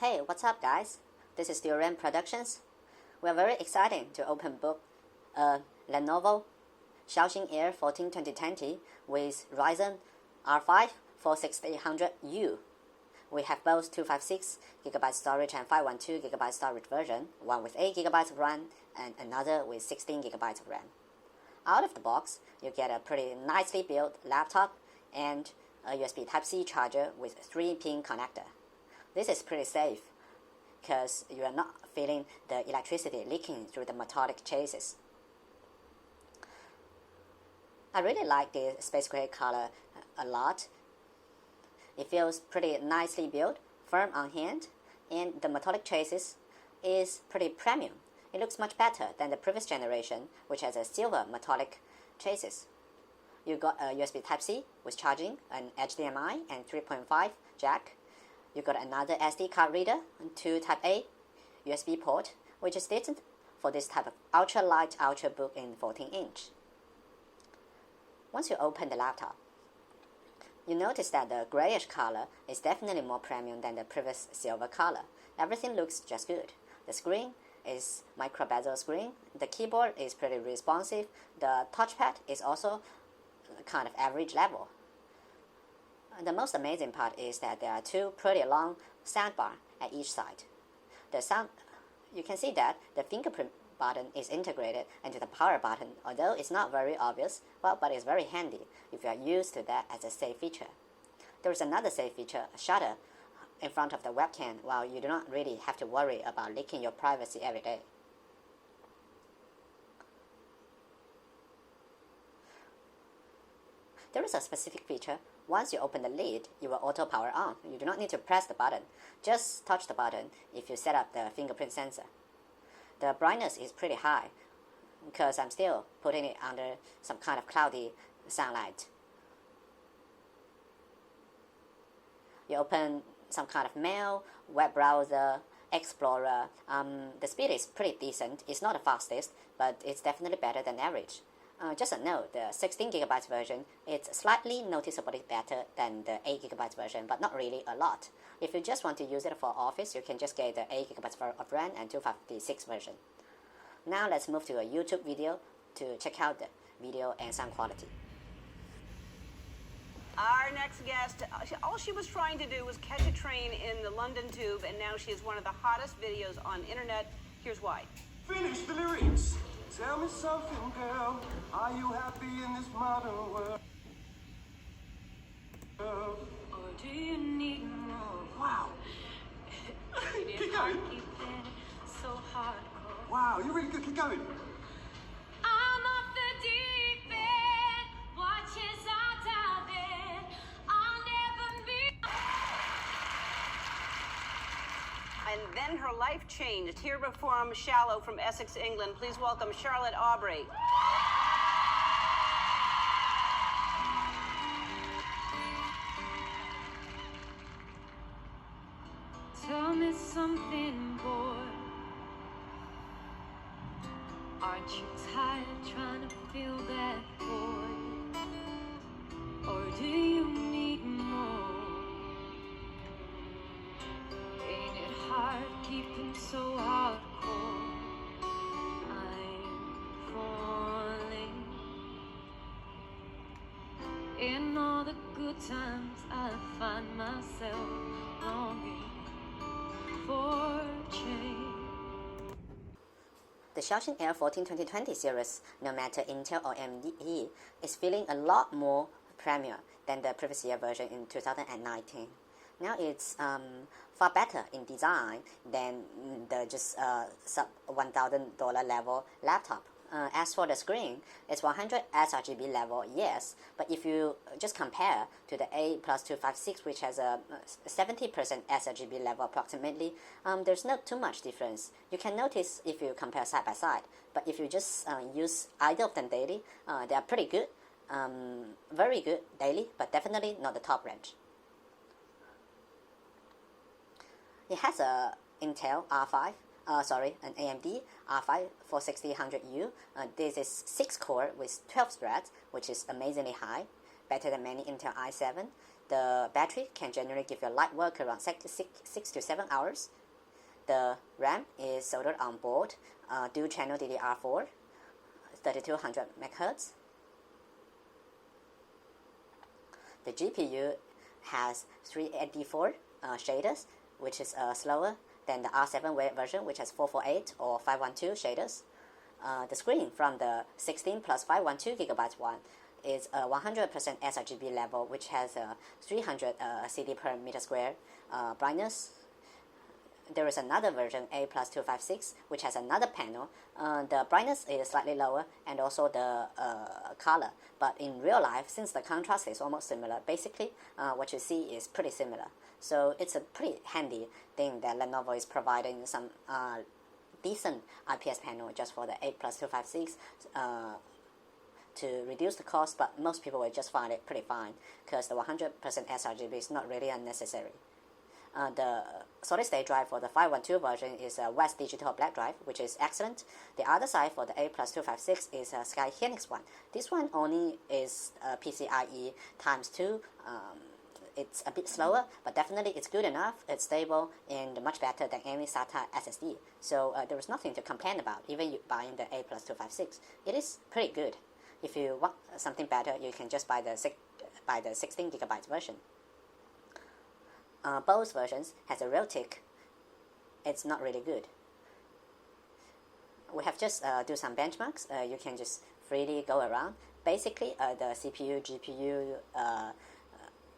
Hey, what's up guys? This is DurianP Productions. We are very excited to open book Lenovo Xiaoxin Air 14-2020 with Ryzen R5-4600U. We have both 256GB storage and 512GB storage version, one with 8GB of RAM and another with 16GB of RAM. Out of the box, you get a pretty nicely built laptop and a USB Type-C charger with 3-pin connector. This is pretty safe because you are not feeling the electricity leaking through the metallic chassis. I really like the space gray color a lot. It feels pretty nicely built, firm on hand, and the metallic chassis is pretty premium. It looks much better than the previous generation, which has a silver metallic chassis. You got a USB Type-C with charging, an HDMI and 3.5 jack. You got another SD card reader and 2 Type-A USB port, which is decent for this type of ultra-light ultrabook in 14-inch. Once you open the laptop, you notice that the grayish color is definitely more premium than the previous silver color. Everything looks just good. The screen is micro bezel screen. The keyboard is pretty responsive. The touchpad is also kind of average level. The most amazing part is that there are two pretty long soundbar at each side. You can see that the fingerprint button is integrated into the power button, although it's not very obvious, but it's very handy if you are used to that as a safe feature. There is another safe feature, a shutter in front of the webcam, while you do not really have to worry about leaking your privacy every day. There is a specific feature. Once you open the lid, it will auto power on. You do not need to press the button. Just touch the button if you set up the fingerprint sensor. The brightness is pretty high because I'm still putting it under some kind of cloudy sunlight. You open some kind of mail, web browser, Explorer. The speed is pretty decent. It's not the fastest, but it's definitely better than average. Just a note, the 16GB version is slightly noticeably better than the 8GB version, but not really a lot. If you just want to use it for office, you can just get the 8GB of RAM and 256 version. Now let's move to a YouTube video to check out the video and sound quality. Our next guest, all she was trying to do was catch a train in the London Tube, and now she is one of the hottest videos on internet. Here's why. Finish the lyrics. Tell me something, girl. Are you happy in this modern world? Or do you need more? Wow. Keep going. So hardcore. Wow, you're really good. Keep going. I'm off the deep end. Watch as I dive in. I'll never be. And then her life changed. Here perform Shallow from Essex, England. Please welcome Charlotte Aubrey. Tell me something, boy. Aren't you tired trying to fill that void? Or do you need more? Ain't it hard keeping so hardcore? I'm falling. In all the good times I find myself longing for change. The Xiaoxin Air 14-2020 series, no matter Intel or AMD, is feeling a lot more premium than the previous year version in 2019. Now it's far better in design than the just sub $1,000 level laptop. As for the screen, it's 100 sRGB level, yes, but if you just compare to the A+256, which has a 70% sRGB level approximately, there's not too much difference. You can notice if you compare side by side, but if you just use either of them daily, they are pretty good, very good daily, but definitely not the top range. It has a Intel R5, an AMD R5-4600U. This is 6 core with 12 threads, which is amazingly high. better than many Intel i7. The battery can generally give you light work around 6 to 7 hours. The RAM is soldered on board, dual channel DDR4, 3200 MHz. The GPU has 384 shaders, which is slower than the R7 version, which has 448 or 512 shaders. The screen from the 16 plus 512GB one is a 100% sRGB level, which has a 300 CD per meter square brightness. There is another version, A+256, which has another panel. The brightness is slightly lower and also the color. But in real life, since the contrast is almost similar, basically what you see is pretty similar. So it's a pretty handy thing that Lenovo is providing some decent IPS panel just for the A+256 to reduce the cost, but most people will just find it pretty fine because the 100% sRGB is not really unnecessary. The solid-state drive for the 512 version is a West Digital Black drive, which is excellent. The other side for the A+256 is a Skyhynix one. This one only is PCIe ×2. It's a bit slower, but definitely it's good enough, it's stable, and much better than any SATA SSD. So there is nothing to complain about, even you buying the A+256. It is pretty good. If you want something better, you can just buy the 16GB version. Both versions has a real tick. It's not really good. We have just do some benchmarks. You can just freely go around. Basically, the CPU, GPU,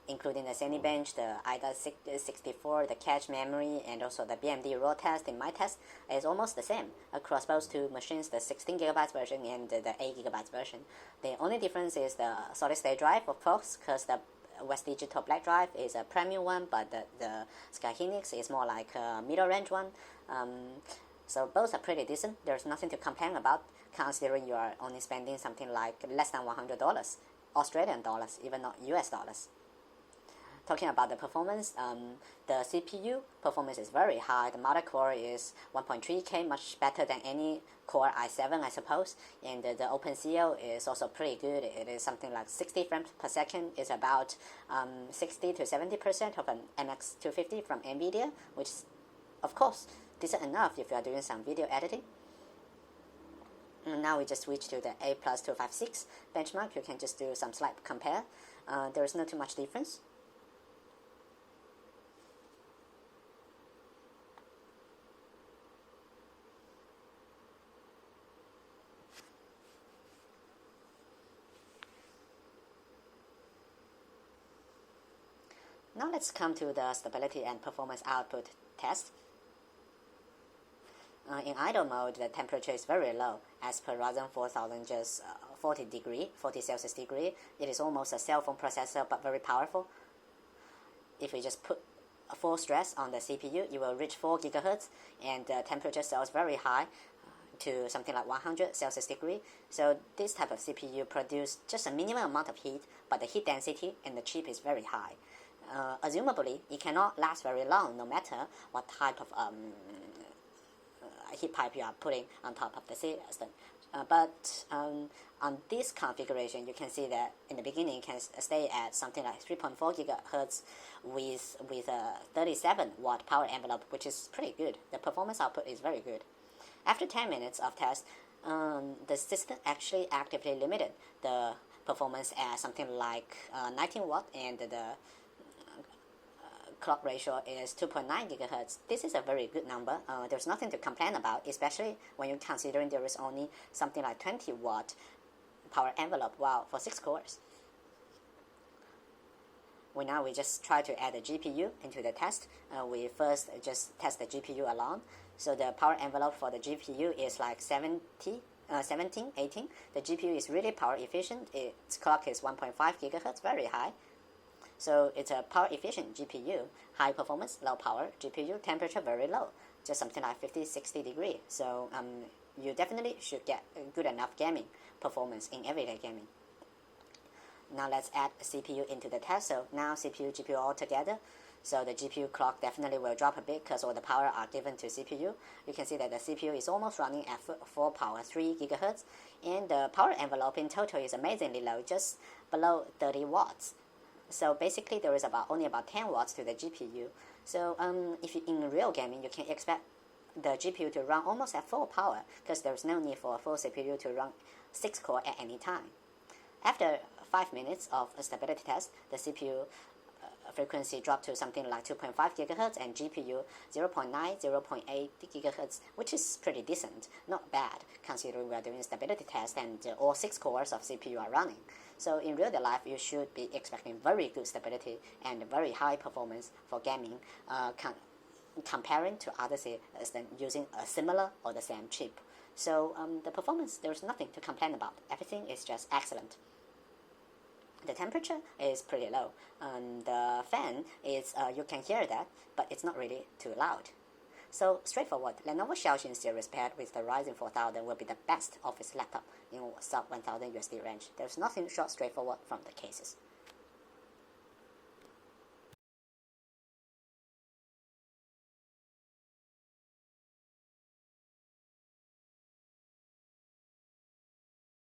including the Cinebench, the IDA64, the cache memory, and also the BMD raw test in my test is almost the same across both two machines, the 16GB version and the 8GB version. The only difference is the solid-state drive, of course, because the West Digital Black drive is a premium one, but the Skyhynix is more like a middle range one. So both are pretty decent. There's nothing to complain about, considering you are only spending something like less than $100, Australian dollars, even not US dollars. Talking about the performance, the CPU performance is very high. The mother core is 1.3K, much better than any Core i7, I suppose. And the OpenCL is also pretty good. It is something like 60 frames per second. It's about 60 to 70% of an MX250 from NVIDIA, which is, of course, decent enough if you are doing some video editing. And now we just switch to the A+256 benchmark. You can just do some slight compare. There is not too much difference. Now let's come to the stability and performance output test. In idle mode, the temperature is very low. As per Ryzen 4000, just 40 Celsius degree. It is almost a cell phone processor, but very powerful. If we just put a full stress on the CPU, you will reach 4 GHz, and the temperature soars very high to something like 100 Celsius degree. So this type of CPU produces just a minimum amount of heat, but the heat density and the chip is very high. Assumably, it cannot last very long, no matter what type of heat pipe you are putting on top of the system. But on this configuration, you can see that in the beginning, it can stay at something like 3.4 GHz with a 37 watt power envelope, which is pretty good. The performance output is very good. After 10 minutes of test, the system actually actively limited the performance at something like 19 watt, and the clock ratio is 2.9 GHz. This is a very good number. There's nothing to complain about, especially when you're considering there is only something like 20 watt power envelope, wow, for 6 cores. Now we just try to add a GPU into the test. We first just test the GPU alone. So the power envelope for the GPU is like 17, 18. The GPU is really power efficient. Its clock is 1.5 GHz, very high. So it's a power efficient GPU, high performance, low power GPU, temperature very low, just something like 50-60 degrees. So you definitely should get good enough gaming performance in everyday gaming. Now let's add CPU into the test. So now CPU, GPU all together. So the GPU clock definitely will drop a bit because all the power are given to CPU. You can see that the CPU is almost running at full power, 3 GHz, and the power envelope in total is amazingly low, just below 30 watts. So basically there is only about 10 watts to the GPU. So if in real gaming, you can expect the GPU to run almost at full power because there is no need for a full CPU to run 6 core at any time. After 5 minutes of a stability test, the CPU frequency dropped to something like 2.5 GHz and GPU 0.9, 0.8 GHz, which is pretty decent, not bad considering we are doing a stability test and all 6 cores of CPU are running. So in real life, you should be expecting very good stability and very high performance for gaming, comparing to other systems using a similar or the same chip. So the performance, there's nothing to complain about. Everything is just excellent. The temperature is pretty low. The fan is, you can hear that, but it's not really too loud. So straightforward, Lenovo Xiaoxin series paired with the Ryzen 4000 will be the best office laptop in sub $1,000 USD range. There's nothing short straightforward from the cases.